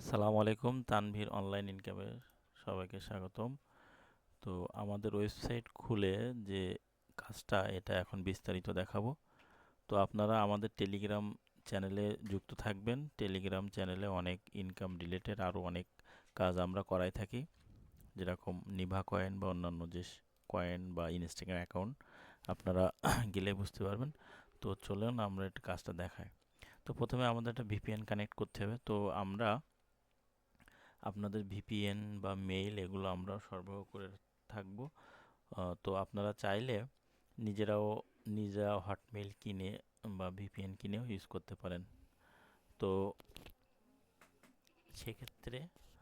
আসসালামু আলাইকুম, তানভীর অনলাইন ইনকামের সবাইকে স্বাগতম। তো আমাদের ওয়েবসাইট খুলে যে কাজটা এটা এখন বিস্তারিত দেখাবো। তো আপনারা আমাদের টেলিগ্রাম চ্যানেলে যুক্ত থাকবেন। টেলিগ্রাম চ্যানেলে অনেক ইনকাম রিলেটেড আরও অনেক কাজ আমরা করাই থাকি, যেরকম নিভা কয়েন বা অন্যান্য যে কয়েন বা ইনস্টাগ্রাম অ্যাকাউন্ট আপনারা গেলে বুঝতে পারবেন। তো চলুন আমরা একটা কাজটা দেখাই। তো প্রথমে আমাদের একটা ভিপিএন কানেক্ট করতে হবে। তো আমরা আপনাদের ভিপিএন বা মেইল এগুলো আমরা সরবরাহ করে থাকবো। তো আপনারা চাইলে নিজেরা হটমেইল কিনে বা ভিপিএন কিনেও ইউজ করতে পারেন। তো সেক্ষেত্রে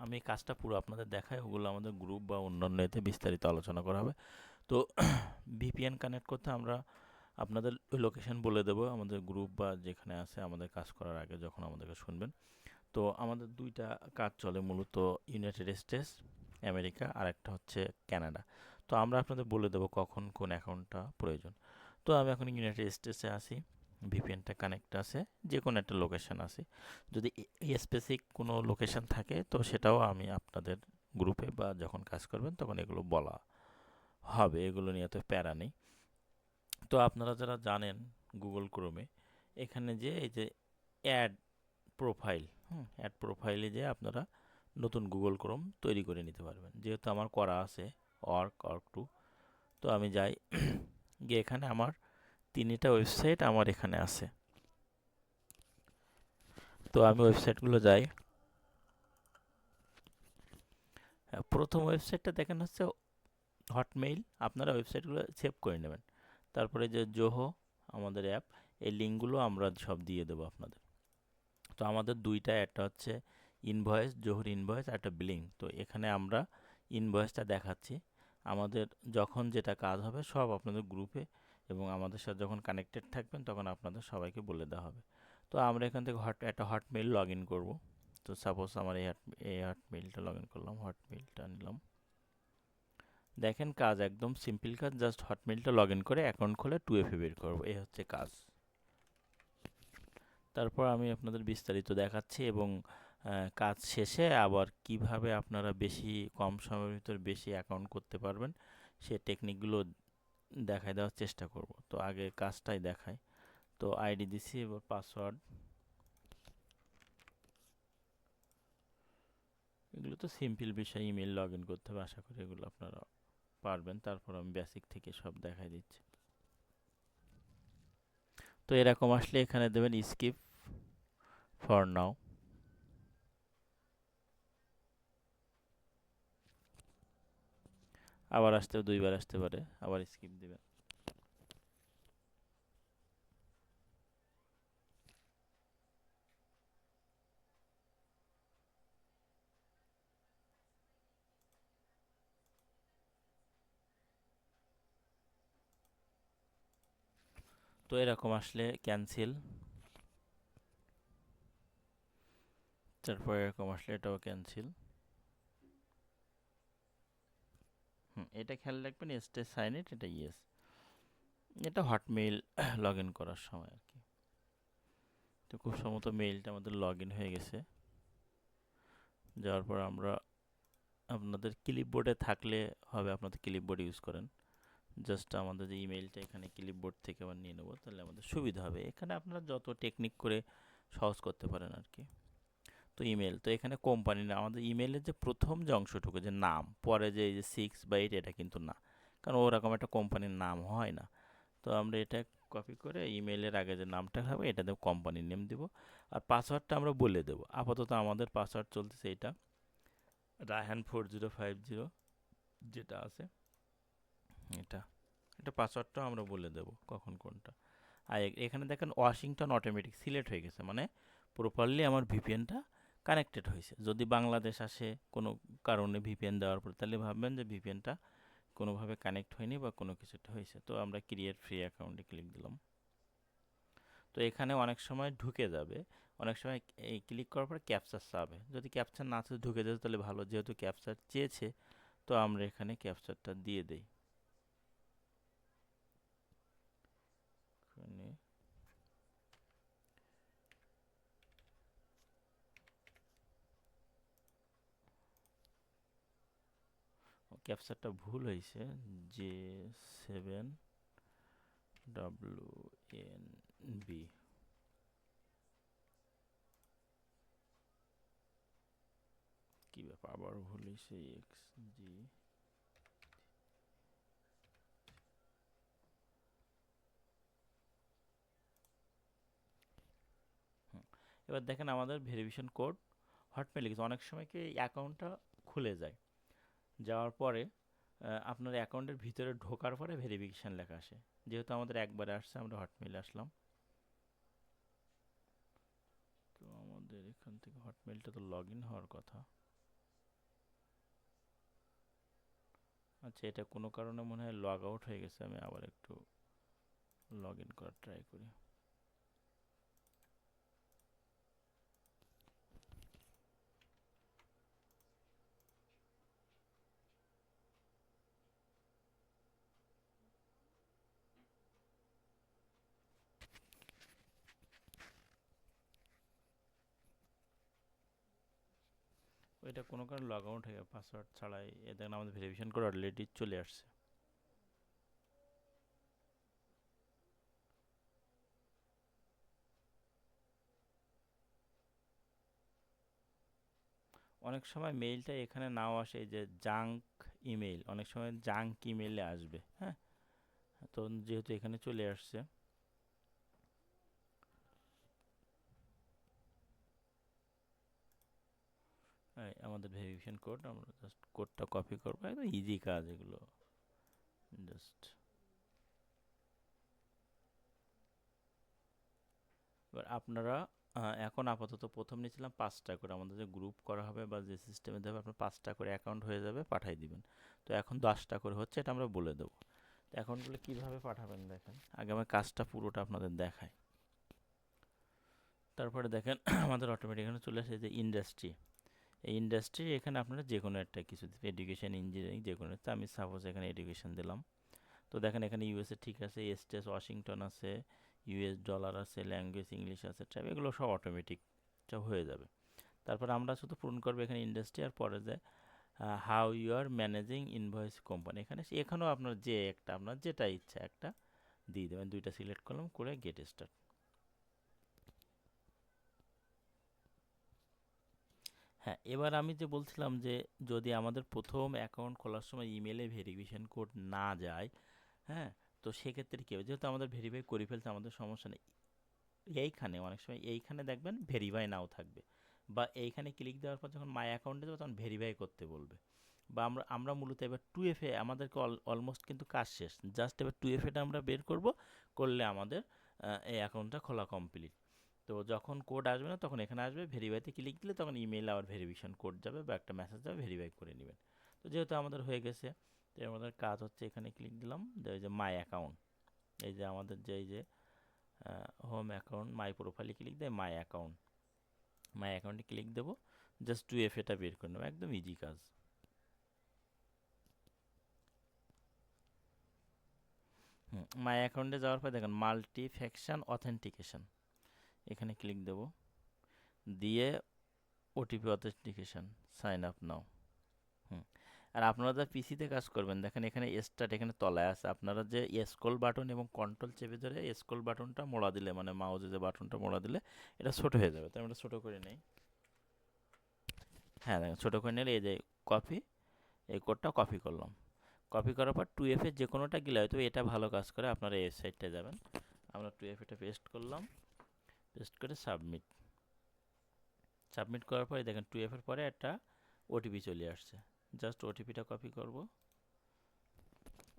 আমি কাজটা পুরো আপনাদের দেখাই, ওগুলো আমাদের গ্রুপ বা অন্যান্য এতে বিস্তারিত আলোচনা করা হবে। তো ভিপিএন কানেক্ট করতে আমরা আপনাদের লোকেশন বলে দেবো আমাদের গ্রুপ বা যেখানে আছে আমাদের কাজ করার আগে যখন আমাদেরকে শুনবেন। তো আমাদের দুইটা কাজ চলে মূলত, ইউনাইটেড স্টেটস আমেরিকা আর একটা হচ্ছে কানাডা। তো আমরা আপনাদের বলে দেবো কখন কোন অ্যাকাউন্টটা প্রয়োজন। তো আমি এখন ইউনাইটেড স্টেটসে আছি, ভিপিএনটা কানেক্ট আছে, যে কোনো একটা লোকেশন আছে। যদি স্পেসিফিক কোনো লোকেশন থাকে তো সেটাও আমি আপনাদের গ্রুপে বা যখন কাজ করবেন তখন এগুলো বলা হবে, এগুলো নিয়ে তো প্যারা নেই। তো আপনারা যারা জানেন গুগল ক্রোমে এখানে যে এই যে অ্যাড প্রোফাইল, অ্যাড প্রোফাইলে যে আপনারা নতুন গুগল ক্রোম তৈরি করে নিতে পারবেন, যেহেতু আমার করা আছে অর্ক টু। তো আমি যাই গিয়ে এখানে আমার তিনটা ওয়েবসাইট আমার এখানে আছে। তো আমি ওয়েবসাইটগুলো যাই। প্রথম ওয়েবসাইটটা দেখেন হচ্ছে হটমেইল, আপনারা ওয়েবসাইটগুলো সেভ করে নেবেন। তারপরে যে জোহো আমাদের অ্যাপ, এই লিঙ্কগুলো আমরা সব দিয়ে দেবো আপনাদের। তো আমাদের দুইটা, একটা হচ্ছে ইনভয়েস, জোহর ইনভয়েস, আর একটা বিলিং। তো এখানে আমরা ইনভয়েসটা দেখাচ্ছি। আমাদের যখন যেটা কাজ হবে সব আপনাদের গ্রুপে এবং আমাদের সাথে যখন কানেক্টেড থাকবেন তখন আপনাদের সবাইকে বলে দেওয়া হবে। তো আমরা এখান থেকে একটা হটমেইল লগ ইন করবো। তো সাপোজ আমার এই হটমেইলটা লগ ইন করলাম, হটমেইলটা নিলাম। দেখেন কাজ একদম সিম্পল কাজ, জাস্ট হটমেইলটা লগ ইন করে অ্যাকাউন্ট খুলে 2FA বের করবো, এই হচ্ছে কাজ। তারপর আমি আপনাদের বিস্তারিত দেখাচ্ছি এবং কাজ শেষে আবার কিভাবে আপনারা কম সময়ের ভিতর বেশি অ্যাকাউন্ট করতে পারবেন সে টেকনিকগুলো দেখায় দেওয়ার চেষ্টা করব। তো আগে কাজটাই দেখাই। তো আইডি দিছি, এবার পাসওয়ার্ড, এগুলো তো সিম্পল বিষয়, ইমেল লগ ইন করতে হবে, আশা করি এগুলো আপনারা পারবেন। তারপর আমি বেসিক থেকে সব দেখাই দিচ্ছি। তো এরকম আসলে এখানে দেবেন স্কিপ ফর নাও। আবার আসতে দুইবার আসতে পারে, আবার স্কিপ দিবেন। তো এরকম আসলে ক্যান্সেল, তারপর এরকম আসলে এটাও ক্যান্সেল। এটা খেয়াল রাখবেন, স্টে সাইন ইট, এটা ইয়েস। এটা হটমেইল লগ ইন করার সময় আর কি। তো খুব সম্ভবত মেইলটা আমাদের লগ ইন হয়ে গেছে। যাওয়ার পর আমরা আপনাদের ক্লিপবোর্ডে থাকলে হবে, আপনাদের ক্লিপবোর্ড ইউজ করেন। জাস্ট আমাদের যে ইমেইলটা এখানে ক্লিপবোর্ড থেকে আবার নিয়ে নেবো, তাহলে আমাদের সুবিধা হবে। এখানে আপনারা যত টেকনিক করে সহজ করতে পারেন আর কি। তো ইমেল, তো এখানে কোম্পানি না, আমাদের ইমেইলের যে প্রথম যে অংশটুকু যে নাম, পরে যে এই যে 6 বা 8 এটা কিন্তু না, কারণ ওরকম একটা কোম্পানির নাম হয় না। তো আমরা এটা কপি করে ইমেইলের আগে যে নামটা হবে এটা দেবো, কোম্পানির নেম দিব। আর পাসওয়ার্ডটা আমরা বলে দেবো। আপাতত আমাদের পাসওয়ার্ড চলতেছে এটা রায়হান4050 যেটা আছে, এটা এটা পাসওয়ার্ডটাও আমরা বলে দেবো কখন কোনটা। আর এখানে দেখেন ওয়াশিংটন অটোমেটিক সিলেক্ট হয়ে গেছে, মানে প্রপারলি আমার ভিপিএনটা কানেক্টেড হয়েছে। যদি বাংলাদেশ আসে কোনো কারণে ভিপিএন দেওয়ার পর, তাহলে ভাববেন যে ভিপিএনটা কোনোভাবে কানেক্ট হয়নি বা কোনো কিছু একটা হয়েছে। তো আমরা ক্রিয়েট ফ্রি অ্যাকাউন্টে ক্লিক দিলাম। তো এখানে অনেক সময় ঢুকে যাবে, অনেক সময় এই ক্লিক করার পর ক্যাপচার চাবে। যদি ক্যাপচার না চেয়ে ঢুকে যেত তাহলে ভালো, যেহেতু ক্যাপচার চেয়েছে তো আমরা এখানে ক্যাপচারটা দিয়ে দেই। এখানে ক্যাপচারটা ভুল হয়েছে, J7WNB। কি ব্যাপার, আবার ভুল হয়েছে, XG। এবার দেখেন আমাদের ভেরিফিকেশন কোড হটমেইল লিখেছে। অনেক সময় কি অ্যাকাউন্টটা খুলে যায়, যাওয়ার পরে আপনার অ্যাকাউন্টের ভিতরে ঢোকার পরে ভেরিফিকেশান লেখা আসে। যেহেতু আমাদের একবারে আসছে, আমরা হটমেইলে আসলাম। তো আমাদের এখান থেকে হটমেইলটা তো লগ ইন হওয়ার কথা। আচ্ছা, এটা কোনো কারণে মনে হয় লগ আউট হয়ে গেছে। আমি আবার একটু লগ ইন করার ট্রাই করি। এটা কোনো কারণে লগ আউট হয়ে গেছে পাসওয়ার্ড ছাড়াই। এ দেখেন আমাদের ভেরিফিকেশন করে অলরেডি চলে আসছে। অনেক সময় মেইলটা এখানে নাও আসে, এই যে জাঙ্ক ইমেইল, অনেক সময় জাঙ্ক ইমেইলে আসবে। হ্যাঁ, তো যেহেতু এখানে চলে আসছে, আমাদের ভেরিফিকেশন কোড, আমরা জাস্ট কোডটা কপি করবো। একদম ইজি কাজ এগুলো, জাস্ট। এবার আপনারা এখন আপাতত প্রথম নিয়েছিলাম 5টা করে, আমাদের যে গ্রুপ করা হবে বা যে সিস্টেমে দেবে আপনার 5টা করে অ্যাকাউন্ট হয়ে যাবে, পাঠিয়ে দিবেন। তো এখন 10টা করে হচ্ছে, এটা আমরা বলে দেবো। তো অ্যাকাউন্টগুলো কীভাবে পাঠাবেন দেখেন, আগে আমার কাজটা পুরোটা আপনাদের দেখায়। তারপরে দেখেন আমাদের অটোমেটিক এখানে চলে আসে যে ইন্ডাস্ট্রি। এই ইন্ডাস্ট্রি এখানে আপনারা যে কোনো একটা কিছু দিবেন, এডুকেশন, ইঞ্জিনিয়ারিং, যে কোনো একটা। আমি সাপোজ এখানে এডুকেশন দিলাম। তো দেখেন এখানে ইউএসএ ঠিক আছে, স্টেটস ওয়াশিংটন আছে, ইউএস ডলার আছে, ল্যাঙ্গুয়েজ ইংলিশ আছে, ট্রাইব, এগুলো সব অটোমেটিক সব হয়ে যাবে। তারপর আমরা শুধু পূরণ করবো এখানে ইন্ডাস্ট্রি, আর পরে যে how you are managing invoice company, এখানেও আপনার যে একটা, আপনার যেটা ইচ্ছা একটা দিয়ে দেবেন। দুইটা সিলেক্ট করলাম, করে গেট স্টার্ট। হ্যাঁ, এবার আমি যে বলছিলাম যে যদি আমাদের প্রথম অ্যাকাউন্ট খোলার সময় ইমেলে ভেরিফিকেশন কোড না যায়, হ্যাঁ, তো সেক্ষেত্রে কী হবে, যেহেতু আমাদের ভেরিফাই করে ফেলছে, আমাদের সমস্যা নেই। এইখানে অনেক সময় এইখানে দেখবেন ভেরিফাই নাও থাকবে, বা এইখানে ক্লিক দেওয়ার পর যখন মাই অ্যাকাউন্টে যাবে তখন ভেরিফাই করতে বলবে। বা আমরা আমরা মূলত এবার 2FA, আমাদেরকে অলমোস্ট কিন্তু কাজ শেষ, জাস্ট এবার 2FAটা আমরা বের করব, করলে আমাদের এই অ্যাকাউন্টটা খোলা কমপ্লিট। তো যখন কোড আসবে না তখন এখানে আসবে, ভেরিফাইতে ক্লিক দিলে তখন ইমেইলে আবার ভেরিফিকেশন কোড যাবে বা একটা মেসেজ যাবে, ভেরিফাই করে নেবেন। তো যেহেতু আমাদের হয়ে গেছে, তো আমাদের কাজ হচ্ছে এখানে ক্লিক দিলাম, এই যে মাই অ্যাকাউন্ট, এই যে আমাদের যে এই যে হোম অ্যাকাউন্ট, মাই প্রোফাইলে ক্লিক দেয়, মাই অ্যাকাউন্ট, মাই অ্যাকাউন্টে ক্লিক দেবো, জাস্ট 2FAটা বের করে নেবো, একদম ইজি কাজ। মাই অ্যাকাউন্টে যাওয়ার পর দেখেন মাল্টি ফ্যাকশন অথেন্টিকেশন, এখানে ক্লিক দেব, দিয়ে OTP authentication, sign up now. আর আপনারা যা পিসিতে কাজ করবেন, দেখেন এখানে স্টার্ট, এখানে তলায় আছে, আপনারা যে স্ক্রল বাটন এবং কন্ট্রোল চেপে ধরে স্ক্রল বাটনটা মোড়া দিলে, মানে মাউসে যে বাটনটা মোড়া দিলে এটা ছোট হয়ে যাবে। তো আমরা ছোট করে নেই। হ্যাঁ, দেখেন ছোট করে নিলে এই যে কপি, এই কোডটা কপি করলাম। কপি করার পর 2FA যে কোনোটা গেলে হয়তো এটা ভালো কাজ করে, আপনারা এই সাইডটা যাবেন। আমরা 2FAটা পেস্ট করলাম, পেস্ট করে সাবমিট। সাবমিট করার পরে দেখেন 2FAর পরে একটা ওটিপি চলে আসছে, জাস্ট ওটিপিটা কপি করব।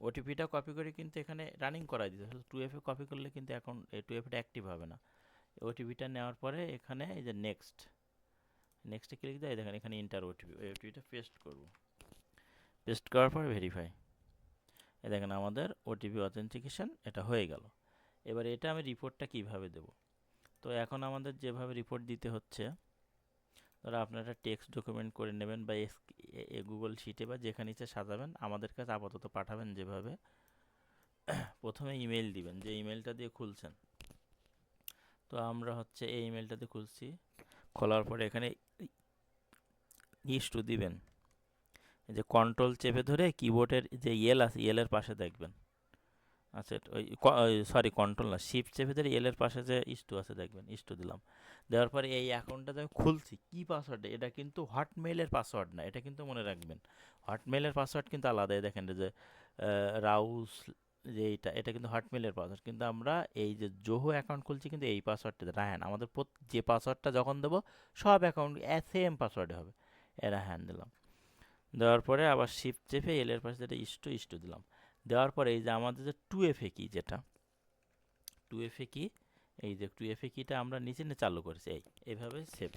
ওটিপিটা কপি করে কিন্তু এখানে রানিং করাই দিতে, শুধু 2FA কপি করলে কিন্তু এখন এই 2FAটা অ্যাক্টিভ হবে না। ওটিপিটা নেওয়ার পরে এখানে এই যে নেক্সট, নেক্সটে ক্লিক দেয়, দেখেন এখানে ইন্টার ওটিপি, ওই ওটিপিটা পেস্ট করব। পেস্ট করার পর ভেরিফাই, এই দেখেন আমাদের ওটিপি অথেন্টিকেশন এটা হয়ে গেল। এবার এটা আমি রিপোর্টটা কিভাবে দেব, তো এখন আমাদের যেভাবে রিপোর্ট দিতে হচ্ছে, ধরো আপনারা টেক্সট ডকুমেন্ট করে নেবেন বা গুগল শিটে বা যেখানে ইচ্ছে সাজাবেন, আমাদের কাছে আপাতত পাঠাবেন যেভাবে। প্রথমে ইমেল দিবেন, যে ইমেলটা দিয়ে খুলছেন। তো আমরা হচ্ছে এই ইমেলটা দিয়ে খুলছি, খোলার পরে এখানে ইস্যু দিবেন, এই যে কন্ট্রোল চেপে ধরে কিবোর্ডের যে এল আছে এলের পাশে দেখবেন। আচ্ছা ওই সরি কন্ট্রোল না, শিফট চেপে ধরে এলের পাশে যে ইস্টু আছে দেখবেন, ইস্টু দিলাম। দেওয়ার পরে এই অ্যাকাউন্টটা আমি খুলছি, কি পাসওয়ার্ড, এটা কিন্তু হটমেইলের পাসওয়ার্ড না, এটা কিন্তু মনে রাখবেন। হটমেইলের পাসওয়ার্ড কিন্তু আলাদাই, দেখেন যে রাউস, যে এটা কিন্তু হটমেইলের পাসওয়ার্ড, কিন্তু আমরা এই যে জোহো অ্যাকাউন্ট খুলছি কিন্তু এই পাসওয়ার্ডটা রায়হান, আমাদের যে পাসওয়ার্ডটা যখন দেবো সব অ্যাকাউন্ট সেম পাসওয়ার্ডে হবে। রায়হান দিলাম। দেওয়ার পরে আবার শিফট চেপে এলের পাশে যেটা ইস্টু, ইস্টু দিলাম। দেওয়ার পরে এই যে আমাদের যে 2FA কি, যেটা 2FA কি, এই যে 2FA কিটা আমরা নিচে নিয়ে চালু করেছি, এইভাবে সেভ।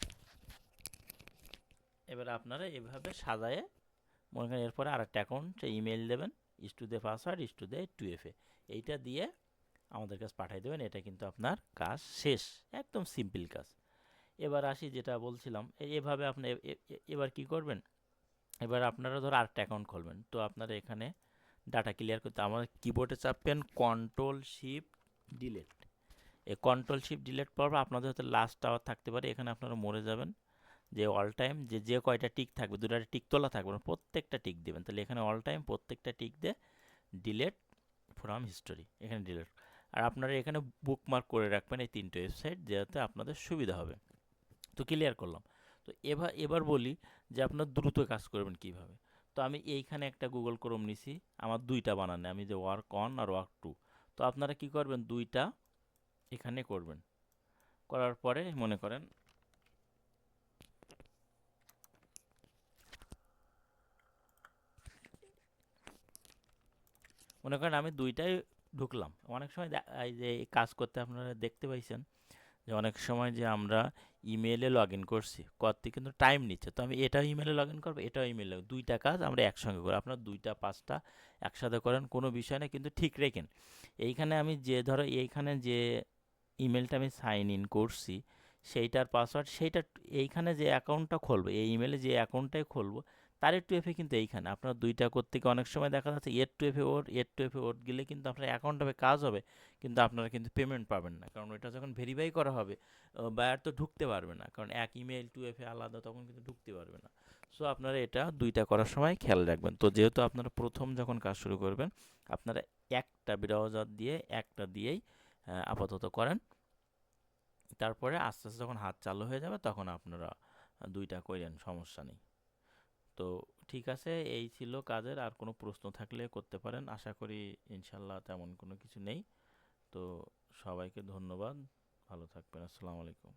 এবার আপনারা এভাবে সাজায়ে মনে করেন এরপরে আরেকটা অ্যাকাউন্ট ইমেল দেবেন, ইস্টু দিয়ে পাসওয়ার্ড, ইস্টু দিয়ে 2FA, এইটা দিয়ে আমাদের কাছে পাঠিয়ে দেবেন। এটা কিন্তু আপনার কাজ শেষ, একদম সিম্পল কাজ। এবার আসি যেটা বলছিলাম, এভাবে আপনি এবার কি করবেন, এবার আপনারা ধরো আরেকটা অ্যাকাউন্ট খুলবেন, তো আপনারা এখানে ডাটা ক্লিয়ার করতে আমাদের কিবোর্ডে চাপবেন কন্ট্রোল শিফট ডিলিট। এই কন্ট্রোল শিফট ডিলিট পর আপনাদের হয়তো লাস্ট আওয়ার থাকতে পারে, এখানে আপনারা মরে যাবেন, যে অল টাইম যে কয়টা টিক থাকবে, দুটা টিক তোলা থাকবে না, প্রত্যেকটা টিক দিবেন। তাহলে এখানে অল টাইম প্রত্যেকটা টিক দিয়ে ডিলিট ফ্রম হিস্টোরি, এখানে ডিলিট। আর আপনারা এখানে বুকমার্ক করে রাখবেন এই তিনটে ওয়েবসাইট, যাতে আপনাদের সুবিধা হবে। তো ক্লিয়ার করলাম। তো এবার বলি যে আপনার দ্রুত কাজ করবেন কিভাবে। তো আমি এইখানে একটা গুগল ক্রোম নিছি, আমার দুইটা বানানে, আমি যে ওয়ার্ক অন আর ওয়ার্ক টু। তো আপনারা কি করবেন, দুইটা এখানে করবেন, করার পরে মনে করেন আমি দুইটাই ঢুকলাম। অনেক সময় এই যে এই কাজ করতে আপনারা দেখতে পাইছেন যে অনেক সময় যে আমরা ইমেলে লগ ইন করছি, করতে কিন্তু টাইম নিচ্ছে, তো আমি এটাও ইমেলে লগ ইন করবো, এটাও ইমেলে, দুইটা কাজ আমরা একসঙ্গে করি। আপনার দুইটা পাঁচটা একসাথে করেন, কোনো বিষয় না, কিন্তু ঠিক রেখেন। এইখানে আমি যে ধরো এইখানে যে ইমেলটা আমি সাইন ইন করছি সেইটার পাসওয়ার্ড, সেইটা এইখানে যে অ্যাকাউন্টটা খুলবো, এই ইমেলে যে অ্যাকাউন্টটাই খুলবো তার একটু এফে কিন্তু এইখানে আপনার দুইটা করতে গিয়ে অনেক সময় দেখা যাচ্ছে এর টু এফে ওর গেলে কিন্তু আপনার অ্যাকাউন্ট হবে, কাজ হবে, কিন্তু আপনারা কিন্তু পেমেন্ট পাবেন না, কারণ ওইটা যখন ভেরিফাই করা হবে বায়ার তো ঢুকতে পারবে না, কারণ এক ইমেল 2FA আলাদা, তখন কিন্তু ঢুকতে পারবে না। সো আপনারা এটা দুইটা করার সময় খেয়াল রাখবেন। তো যেহেতু আপনারা প্রথম যখন কাজ শুরু করবেন, আপনারা একটা ব্রাউজার দিয়ে একটা দিয়েই আপাতত করেন। তারপরে আস্তে আস্তে যখন হাত চালু হয়ে যাবে তখন আপনারা দুইটা করেন, সমস্যা নেই। তো ঠিক আছে, এই ছিল কাজের। আর কোনো প্রশ্ন থাকলে করতে পারেন, আশা করি ইনশাল্লাহ তেমন কোনো কিছু নেই। তো সবাইকে ধন্যবাদ, ভালো থাকবেন, আসসালামু আলাইকুম।